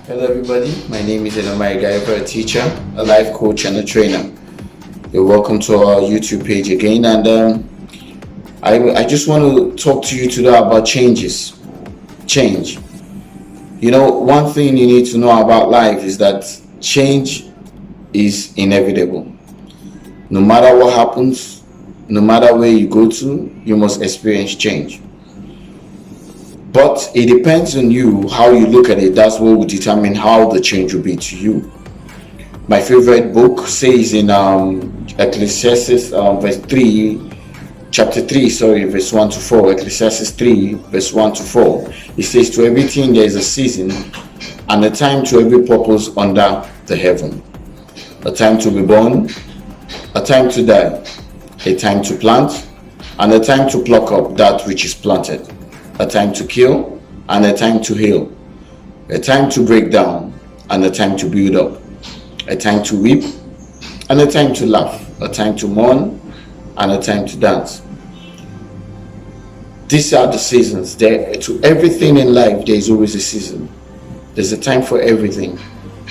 Hello everybody, my name is Enomai Gaiva, a teacher, a life coach and a trainer. You're welcome to our YouTube page again, and I just want to talk to you today about changes. Change. You know, one thing you need to know about life is that change is inevitable. No matter what happens, no matter where you go to, you must experience change. But it depends on you, how you look at it. That's what will determine how the change will be to you. My favorite book says in Ecclesiastes chapter 3, verse 1 to 4. Ecclesiastes 3, verse 1 to 4. It says, "To everything there is a season, and a time to every purpose under the heaven. A time to be born, a time to die, a time to plant, and a time to pluck up that which is planted. A time to kill, and a time to heal. A time to break down, and a time to build up. A time to weep, and a time to laugh. A time to mourn, and a time to dance." These are the seasons. To everything in life, there is always a season. There's a time for everything,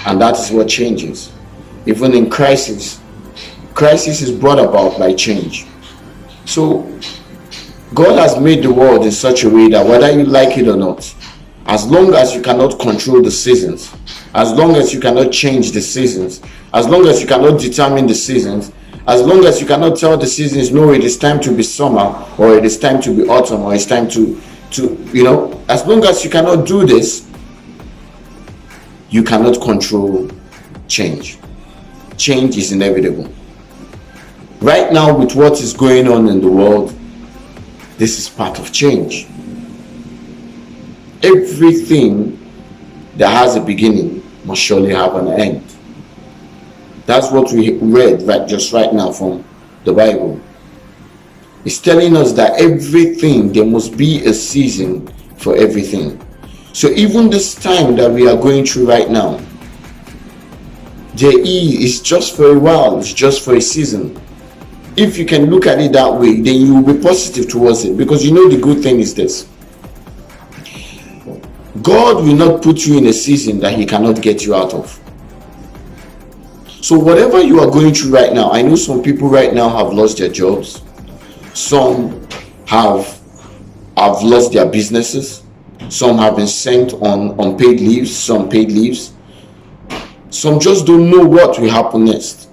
and that is what changes. Even in crisis is brought about by change. So God has made the world in such a way that whether you like it or not, as long as you cannot control the seasons, as long as you cannot change the seasons, as long as you cannot determine the seasons, as long as you cannot tell the seasons, no, it is time to be summer, or it is time to be autumn, or it's time to as long as you cannot do this, you cannot control change. Change is inevitable. Right now, with what is going on in the world, this is part of change. Everything that has a beginning must surely have an end. That's what we read right now from the Bible. It's telling us that everything, there must be a season for everything. So even this time that we are going through right now, it's just for a while, it's just for a season. If you can look at it that way, then you will be positive towards it, because you know the good thing is this: God will not put you in a season that He cannot get you out of. So whatever you are going through right now, I know some people right now have lost their jobs, some have lost their businesses, some have been sent on unpaid leaves, some paid leaves, some just don't know what will happen next.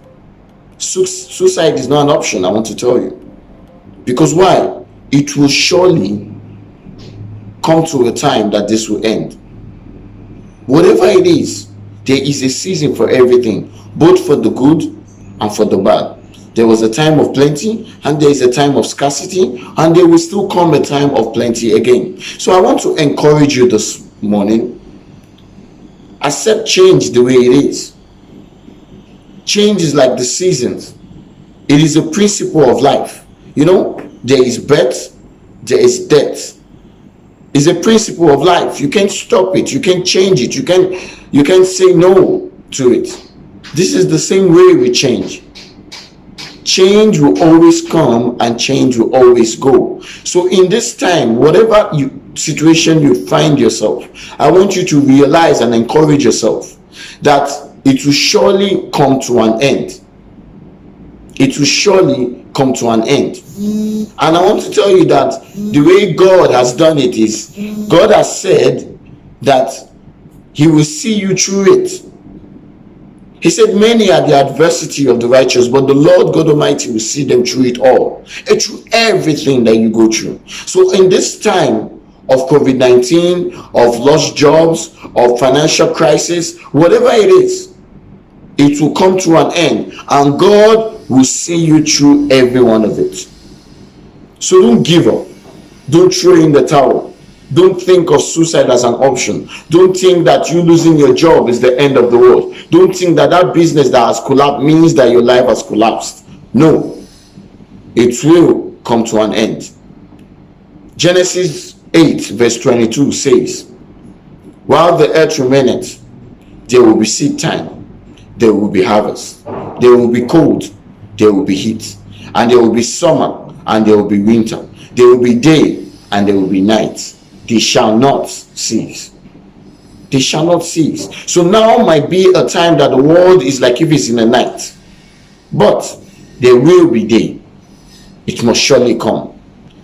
Suicide is not an option, I want to tell you. Because why? It will surely come to a time that this will end. Whatever it is, there is a season for everything, both for the good and for the bad. There was a time of plenty, and there is a time of scarcity, and there will still come a time of plenty again. So I want to encourage you this morning: accept change the way it is. Change is like the seasons. It is a principle of life. You know, there is birth, there is death. It's a principle of life. You can't stop it. You can't change it. You can't say no to it. This is the same way with change. Change will always come and change will always go. So in this time, whatever situation you find yourself, I want you to realize and encourage yourself that it will surely come to an end. It will surely come to an end. And I want to tell you that the way God has done it is, God has said that He will see you through it. He said, "Many are the adversity of the righteous, but the Lord God Almighty will see them through it all." And through everything that you go through. So in this time of COVID-19, of lost jobs, of financial crisis, whatever it is, it will come to an end, and God will see you through every one of it. So don't give up. Don't throw in the towel. Don't think of suicide as an option. Don't think that you losing your job is the end of the world. Don't think that business that has collapsed means that your life has collapsed. No, it will come to an end. Genesis 8 verse 22 says, "While the earth remaineth, there will be seed time, there will be harvest, there will be cold, there will be heat, and there will be summer, and there will be winter. There will be day, and there will be night. They shall not cease." They shall not cease. So now might be a time that the world is like if it's in the night, but there will be day. It must surely come.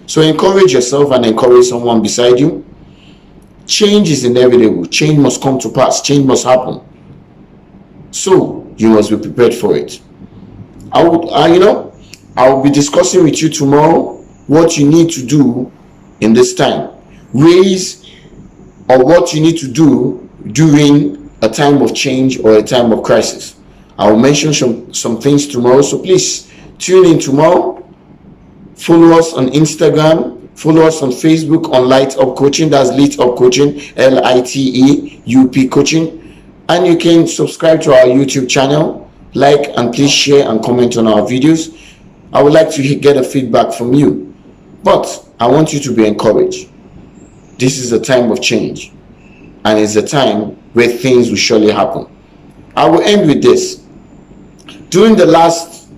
So encourage yourself and encourage someone beside you. Change is inevitable. Change must come to pass. Change must happen. So you must be prepared for it. I will be discussing with you tomorrow what you need to do in this time. Or what you need to do during a time of change or a time of crisis. I will mention some things tomorrow. So please tune in tomorrow. Follow us on Instagram. Follow us on Facebook on Light Up Coaching. That's Lit Up Coaching, LITEUP Coaching. And you can subscribe to our YouTube channel, like, and please share and comment on our videos. I would like to get a feedback from you, but I want you to be encouraged. This is a time of change, and it's a time where things will surely happen. I will end with this. During the last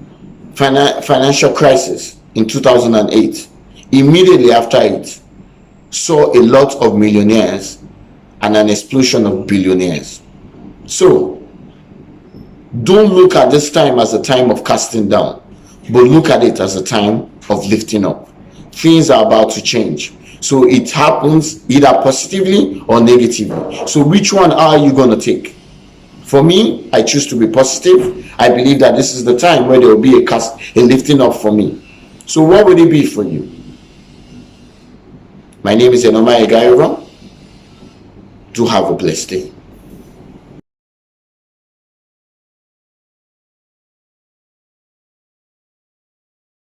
financial crisis in 2008, immediately after it, saw a lot of millionaires and an explosion of billionaires. So don't look at this time as a time of casting down, but look at it as a time of lifting up. Things are about to change. So it happens either positively or negatively. So which one are you going to take? For me, I choose to be positive. I believe that this is the time where there will be a lifting up for me. So what would it be for you? My name is Enoma Egayova. Do have a blessed day.